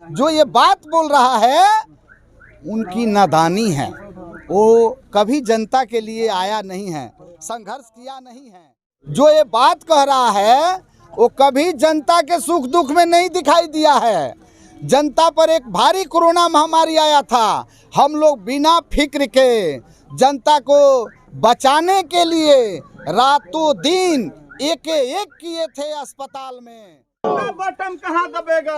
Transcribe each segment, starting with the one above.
जो ये बात बोल रहा है उनकी नादानी है। वो कभी जनता के लिए आया नहीं है, संघर्ष किया नहीं है। जो ये बात कह रहा है वो कभी जनता के सुख दुख में नहीं दिखाई दिया है। जनता पर एक भारी कोरोना महामारी आया था, हम लोग बिना फिक्र के जनता को बचाने के लिए रातों दिन एक एक किए थे अस्पताल में। बटन कहाँ दबेगा?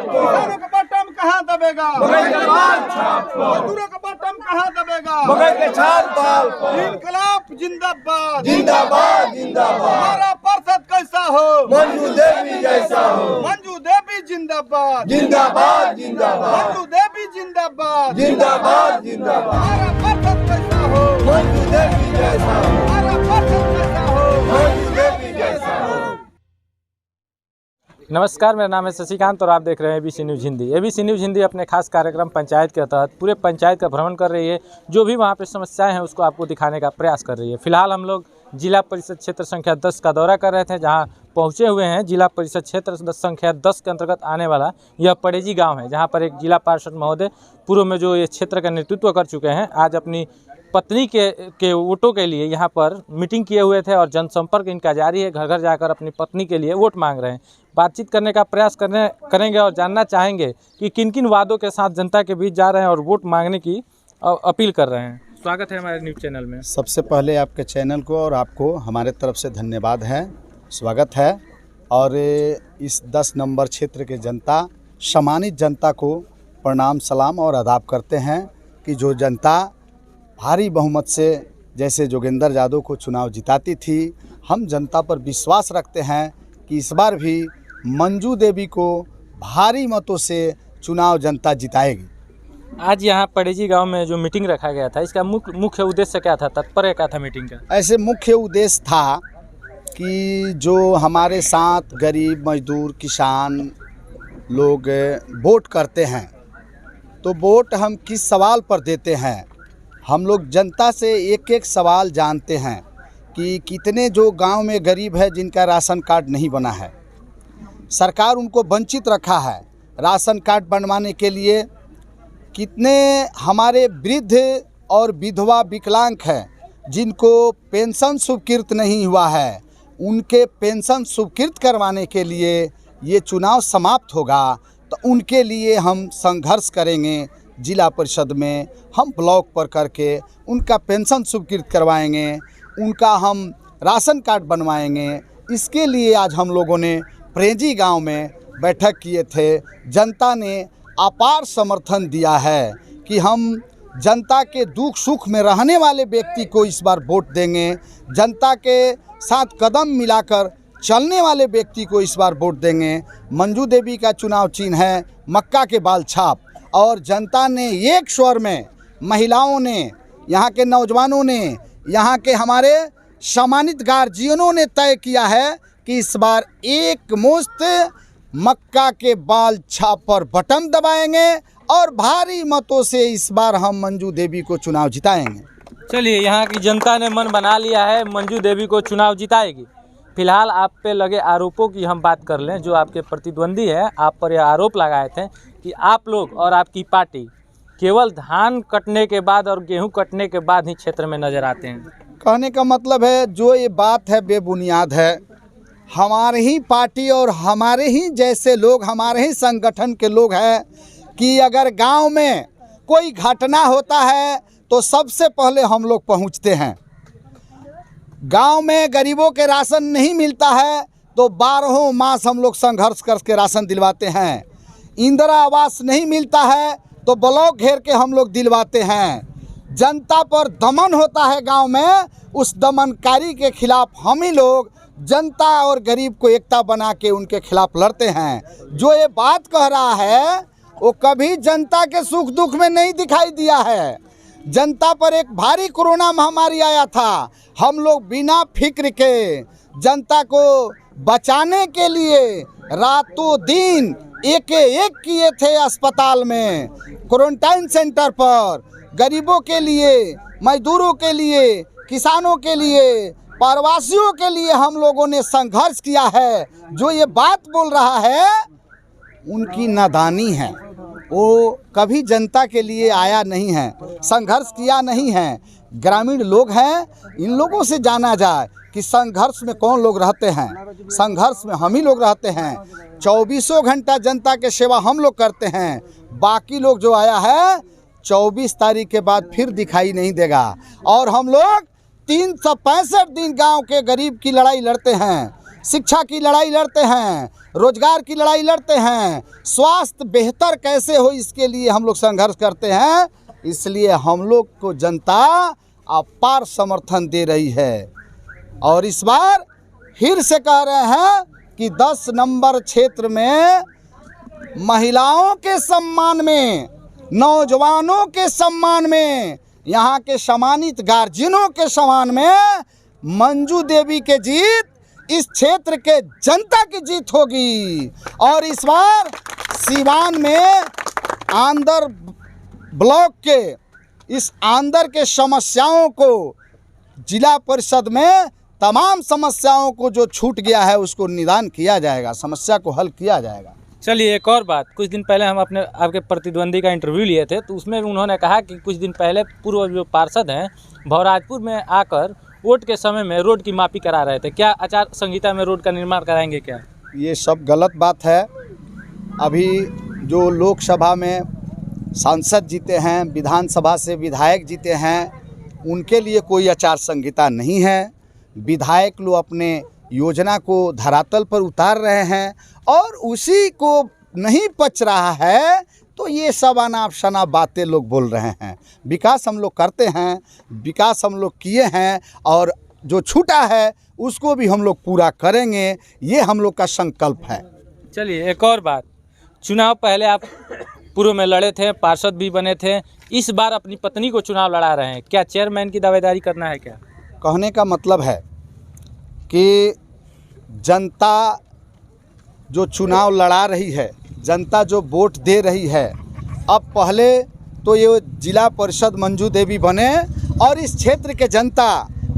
किसानों का बटन कहाँ दबेगा? मजदूरों का बटन कहाँ दबेगा? इनकलाब जिंदाबाद जिंदाबाद जिंदाबाद। हमारा पार्षद कैसा हो? मंजू देवी जैसा हो। मंजू देवी जिंदाबाद जिंदाबाद जिंदाबाद। मंजू देवी जिंदाबाद जिंदाबाद जिंदाबाद। हमारा पार्षद कैसा हो? मंजू देवी जैसा हो। हमारा पार्षद कैसा हो? मंजू देवी जैसा हो। नमस्कार, मेरा नाम है शशिकांत और आप देख रहे हैं ABC news Hindi. ABC news Hindi अपने खास कार्यक्रम पंचायत के तहत पूरे पंचायत का भ्रमण कर रही है। जो भी वहाँ पे समस्याएं हैं उसको आपको दिखाने का प्रयास कर रही है। फिलहाल हम लोग जिला परिषद क्षेत्र संख्या 10 का दौरा कर रहे थे, जहाँ पहुँचे हुए हैं जिला परिषद क्षेत्र संख्या 10 के अंतर्गत आने वाला यह पड़ेजी गाँव है, जहाँ पर एक जिला पार्षद महोदय पूर्व में जो ये क्षेत्र का नेतृत्व कर चुके हैं, आज अपनी पत्नी के वोटों के लिए यहाँ पर मीटिंग किए हुए थे और जनसंपर्क इनका जारी है। घर घर जाकर अपनी पत्नी के लिए वोट मांग रहे हैं। बातचीत करने का प्रयास करेंगे और जानना चाहेंगे कि किन किन वादों के साथ जनता के बीच जा रहे हैं और वोट मांगने की अपील कर रहे हैं। स्वागत है हमारे न्यूज़ चैनल में। सबसे पहले आपके चैनल को और आपको हमारे तरफ से धन्यवाद है, स्वागत है। और इस 10 नंबर क्षेत्र के जनता, सम्मानित जनता को प्रणाम सलाम और आदाब करते हैं कि जो जनता भारी बहुमत से जैसे जोगेंद्र यादव को चुनाव जिताती थी, हम जनता पर विश्वास रखते हैं कि इस बार भी मंजू देवी को भारी मतों से चुनाव जनता जिताएगी। आज यहाँ पड़ेजी गांव में जो मीटिंग रखा गया था, इसका मुख्य उद्देश्य क्या था, तात्पर्य क्या था मीटिंग का? ऐसे मुख्य उद्देश्य था कि जो हमारे साथ गरीब मजदूर किसान लोग वोट करते हैं, तो वोट हम किस सवाल पर देते हैं, हम लोग जनता से एक एक सवाल जानते हैं कि कितने जो गांव में गरीब है जिनका राशन कार्ड नहीं बना है, सरकार उनको वंचित रखा है राशन कार्ड बनवाने के लिए। कितने हमारे वृद्ध और विधवा विकलांग हैं जिनको पेंशन स्वीकृत नहीं हुआ है, उनके पेंशन स्वीकृत करवाने के लिए ये चुनाव समाप्त होगा, तो उनके लिए हम संघर्ष करेंगे। जिला परिषद में हम ब्लॉक पर करके उनका पेंशन स्वीकृत करवाएंगे, उनका हम राशन कार्ड बनवाएंगे। इसके लिए आज हम लोगों ने पड़ेजी गांव में बैठक किए थे। जनता ने अपार समर्थन दिया है कि हम जनता के दुख सुख में रहने वाले व्यक्ति को इस बार वोट देंगे, जनता के साथ कदम मिलाकर चलने वाले व्यक्ति को इस बार वोट देंगे। मंजू देवी का चुनाव चिन्ह है मक्का के बाल छाप, और जनता ने एक स्वर में, महिलाओं ने, यहाँ के नौजवानों ने, यहाँ के हमारे सम्मानित गार्जियनों ने तय किया है कि इस बार एक मुश्त मक्का के बाल छाप पर बटन दबाएंगे और भारी मतों से इस बार हम मंजू देवी को चुनाव जिताएंगे। चलिए, यहाँ की जनता ने मन बना लिया है, मंजू देवी को चुनाव जिताएगी। फिलहाल आप पे लगे आरोपों की हम बात कर लें। जो आपके प्रतिद्वंदी है, आप पर यह आरोप लगाए थे कि आप लोग और आपकी पार्टी केवल धान कटने के बाद और गेहूं कटने के बाद ही क्षेत्र में नजर आते हैं। कहने का मतलब है जो ये बात है बेबुनियाद है। हमारे ही पार्टी और हमारे ही जैसे लोग, हमारे ही संगठन के लोग हैं कि अगर गांव में कोई घटना होता है तो सबसे पहले हम लोग पहुंचते हैं। गांव में गरीबों के राशन नहीं मिलता है तो 12 मास हम लोग संघर्ष करके राशन दिलवाते हैं। इंदिरा आवास नहीं मिलता है तो ब्लॉक घेर के हम लोग दिलवाते हैं। जनता पर दमन होता है गांव में, उस दमनकारी के खिलाफ हम ही लोग जनता और गरीब को एकता बना के उनके खिलाफ लड़ते हैं। जो ये बात कह रहा है वो कभी जनता के सुख दुख में नहीं दिखाई दिया है। जनता पर एक भारी कोरोना महामारी आया था, हम लोग बिना फिक्र के जनता को बचाने के लिए रातों दिन एक एक किए थे अस्पताल में, क्वारंटाइन सेंटर पर, गरीबों के लिए, मजदूरों के लिए, किसानों के लिए, प्रवासियों के लिए हम लोगों ने संघर्ष किया है। जो ये बात बोल रहा है उनकी नादानी है। वो कभी जनता के लिए आया नहीं है, संघर्ष किया नहीं है। ग्रामीण लोग हैं, इन लोगों से जाना जाए कि संघर्ष में कौन लोग रहते हैं। संघर्ष में हम ही लोग रहते हैं। 24 घंटा जनता के सेवा हम लोग करते हैं। बाकी लोग जो आया है 24 तारीख के बाद फिर दिखाई नहीं देगा। और हम लोग 365 दिन गांव के गरीब की लड़ाई लड़ते हैं, शिक्षा की लड़ाई लड़ते हैं, रोजगार की लड़ाई लड़ते हैं, स्वास्थ्य बेहतर कैसे हो इसके लिए हम लोग संघर्ष करते हैं। इसलिए हम लोग को जनता अपार समर्थन दे रही है। और इस बार फिर से कह रहे हैं कि 10 नंबर क्षेत्र में महिलाओं के सम्मान में, नौजवानों के सम्मान में, यहाँ के सम्मानित गार्जियनों के सम्मान में मंजू देवी के जीत इस क्षेत्र के जनता की जीत होगी। और इस बार सीवान में आंदर ब्लॉक के इस आंदर के समस्याओं को जिला परिषद में तमाम समस्याओं को जो छूट गया है उसको निदान किया जाएगा, समस्या को हल किया जाएगा। चलिए एक और बात, कुछ दिन पहले हम आपके प्रतिद्वंदी का इंटरव्यू लिए थे, तो उसमें उन्होंने कहा कि कुछ दिन पहले पूर्व जो पार्षद हैं भवराजपुर में आकर वोट के समय में रोड की मापी करा रहे थे। क्या आचार संहिता में रोड का निर्माण कराएंगे क्या? ये सब गलत बात है। अभी जो लोकसभा में सांसद जीते हैं, विधानसभा से विधायक जीते हैं, उनके लिए कोई आचार संहिता नहीं है। विधायक लोग अपने योजना को धरातल पर उतार रहे हैं और उसी को नहीं पच रहा है तो ये सब अनाप शनाप बातें लोग बोल रहे हैं। विकास हम लोग करते हैं, विकास हम लोग किए हैं और जो छूटा है उसको भी हम लोग पूरा करेंगे, ये हम लोग का संकल्प है। चलिए एक और बात, चुनाव पहले आप पूर्व में लड़े थे, पार्षद भी बने थे, इस बार अपनी पत्नी को चुनाव लड़ा रहे हैं, क्या चेयरमैन की दावेदारी करना है क्या? कहने का मतलब है कि जनता जो चुनाव लड़ा रही है, जनता जो वोट दे रही है, अब पहले तो ये जिला परिषद मंजू देवी बने और इस क्षेत्र के जनता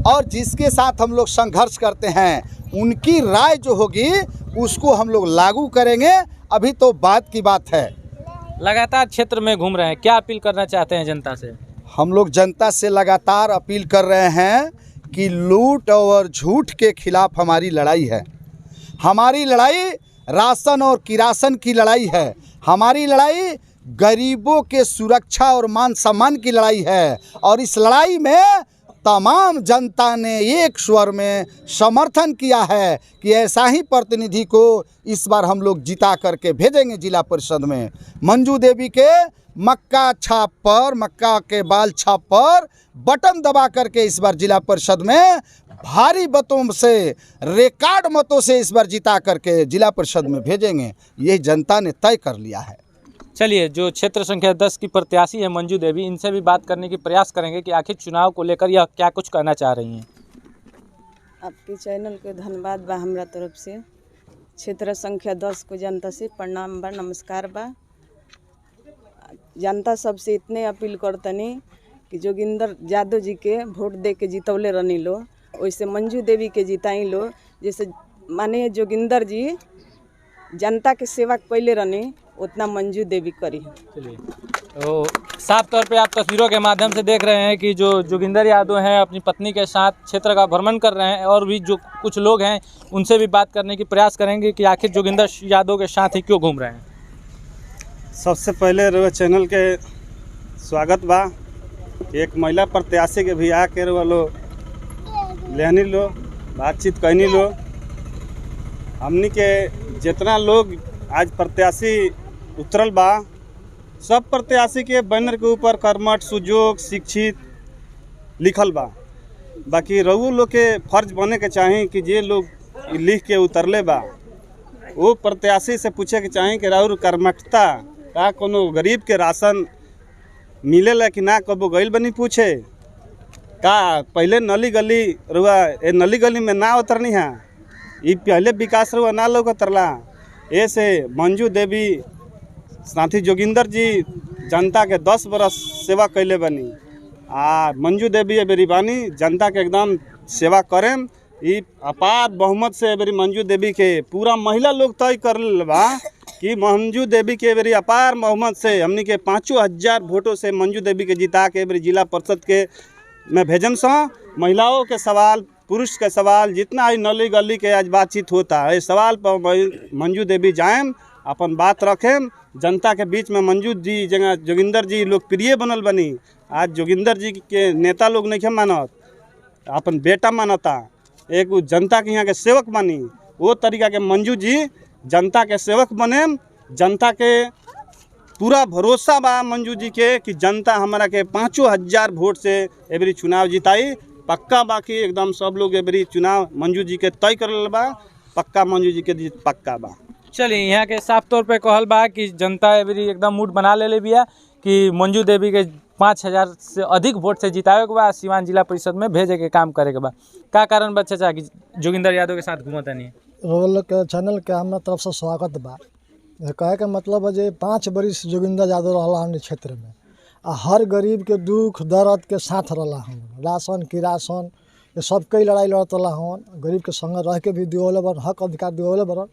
और जिसके साथ हम लोग संघर्ष करते हैं उनकी राय जो होगी उसको हम लोग लागू करेंगे। अभी तो बात की बात है। लगातार क्षेत्र में घूम रहे हैं, क्या अपील करना चाहते हैं जनता से? हम लोग जनता से लगातार अपील कर रहे हैं कि लूट और झूठ के खिलाफ हमारी लड़ाई है। हमारी लड़ाई राशन और किरासन की लड़ाई है। हमारी लड़ाई गरीबों के सुरक्षा और मान सम्मान की लड़ाई है। और इस लड़ाई में तमाम जनता ने एक स्वर में समर्थन किया है कि ऐसा ही प्रतिनिधि को इस बार हम लोग जिता करके भेजेंगे जिला परिषद में। मंजू देवी के मक्का छाप पर, मक्का के बाल छाप पर बटन दबा करके इस बार जिला परिषद में भारी मतों से, रिकॉर्ड मतों से इस बार जिता करके जिला परिषद में भेजेंगे। ये जनता ने तय कर लिया है। चलिए, जो क्षेत्र संख्या 10 की प्रत्याशी है मंजू देवी, इनसे भी बात करने की प्रयास करेंगे कि आखिर चुनाव को लेकर यह क्या कुछ कहना चाह रही हैं। आपके चैनल के धन्यवाद बा हमरा तरफ से। क्षेत्र संख्या 10 को जनता से प्रणाम बा, नमस्कार बा। जनता सबसे इतने अपील करतनी कि जोगिंदर यादव जी के वोट दे के जितौले रहनी लो, वैसे मंजू देवी के जिताई लो। जैसे माने जोगिंदर जी जनता के सेवा कैले रहनी उतना मंजू देवी करी। चलिए, तो साफ तौर पे आप तस्वीरों के माध्यम से देख रहे हैं कि जो जोगिंदर यादव हैं अपनी पत्नी के साथ क्षेत्र का भ्रमण कर रहे हैं और भी जो कुछ लोग हैं उनसे भी बात करने की प्रयास करेंगे कि आखिर जोगिंदर यादव के साथ ही क्यों घूम रहे हैं। सबसे पहले रउआ चैनल के स्वागत बा। एक महिला प्रत्याशी के भी आके रउआ लो लेनी लो, बातचीत कहनी लो। हमनी के जितना लोग आज प्रत्याशी उतरल बा, सब प्रत्याशी के बैनर के ऊपर कर्मठ, सुजोग, शिक्षित लिखल बा। बाकी रउआ लोग के फर्ज बने के चाही कि जे लोग लिख के उतरले बा वो प्रत्याशी से पूछे के चाही कि राउर कर्मठता का कोनो गरीब के राशन मिलेला कि ना, कबो गइल बनी पूछे का पहले नली गली रुआ ए नली गली में ना उतरनी है, ये पहले विकास रुआ ना लोग उतरला। ऐसे मंजू देवी साथी जोगिंदर जी जनता के 10 बरस सेवा कैले बनी। मंजू देवी एबेरी बानी जनता के एकदम सेवा करें। ये अपार बहुमत से एबेरी मंजू देवी के पूरा महिला लोग तय कर बा कि मंजू देवी के बेरी अपार बहुमत से हमनी के 5,000 वोटों से मंजू देवी के जिता के बेरी जिला परिषद के में भेजम सो। महिलाओं के सवाल, पुरुष के सवाल, जितना ही नली गली के आज बातचीत होता है, सवाल पर मंजू देवी जाएम, अपन बात रखें जनता के बीच में। मंजू जी जगह जोगिंदर जी लोकप्रिय बनल बनी। आज जोगिंदर जी के नेता लोग नहीं मानत, अपन बेटा मानता, एक जनता के यहाँ के सेवक बनी। वो तरीका के मंजू जी जनता के सेवक बने। जनता के पूरा भरोसा बा मंजू जी के कि जनता हमारा के 5,000 वोट से एबरी चुनाव जिताई। पक्का बाकी एकदम सब लोग एबरी चुनाव मंजू जी के तय कर बा। पक्का मंजू जी के जीत पक्का बा। चलिए, यहाँ के साफ तौर पे कहल बा कि जनता एबरी एकदम मूड बना ले बिया कि मंजू देवी के 5,000 से अधिक वोट से जितावे के बा, सिवान जिला परिषद में भेजे के काम करे के बा। का कारण बा चाचा कि जोगिंदर यादव के साथ घूमता नहीं? रोल के चैनल के हमरा तरफ से स्वागत बा। कहे के मतलब है जे 5 बरिस जोगिंदर यादव रहला हमने क्षेत्र में, आ हर गरीब के दुख दर्द के साथ रहला हन। राशन किरासन ये सब कई लड़ाई लड़त रहला हन। गरीब के संग रह के भी दिवले बन, हक अधिकार दिवले बन।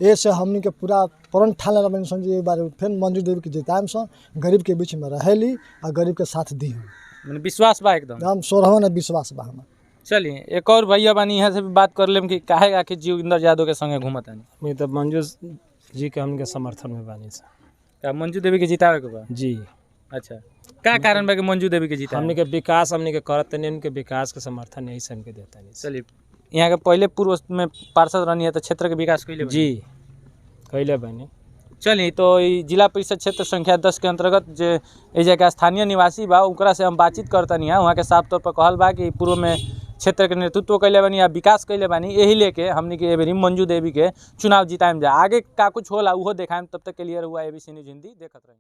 ये से हमनी के पूरा प्रण ठान लेला सन जी एक बार फिर मंजू देवी के जिताएम सन, गरीब के बीच में रहेली और गरीब के साथ दी। मैंने विश्वास बा एकदम? हम 16 ने विश्वास बा हमार। चलिए, एक और भैया बानी, यहाँ से भी बात कर लेम कि काहे आखिर जोगिंदर यादव के संगे घूमता नहीं? मैं तो मंजू जी के हमके समर्थन में बानी से। क्या मंजू देवी के जितावे के बा? जी। अच्छा, का कारण बा कि मंजू देवी के जिता? हमने के विकास हमने के करत नहीं, उनके विकास के समर्थन यही से हमके देता नहीं। चलिए, यहाँ के पहले पूर्व में पार्षद रहनी है तो क्षेत्र के विकास कैले जी कैले बनी। चलिए, तो ई जिला परिषद क्षेत्र संख्या 10 के अंतर्गत जे ए जगह स्थानीय निवासी बा उनकरा से हम बातचीत करतनी है। वहाँ के साफ तौर पर कहल बा कि पूर्व में क्षेत्र के नेतृत्व कैले बानी या विकास कैले बानी, यही लेके हमनी के एबरी मंजू देवी के चुनाव जिताएम जा। आगे का कुछ होला उहो देखाएम। तब तक के लिए रहुआ ABC न्यूज़ हिंदी देखत रही।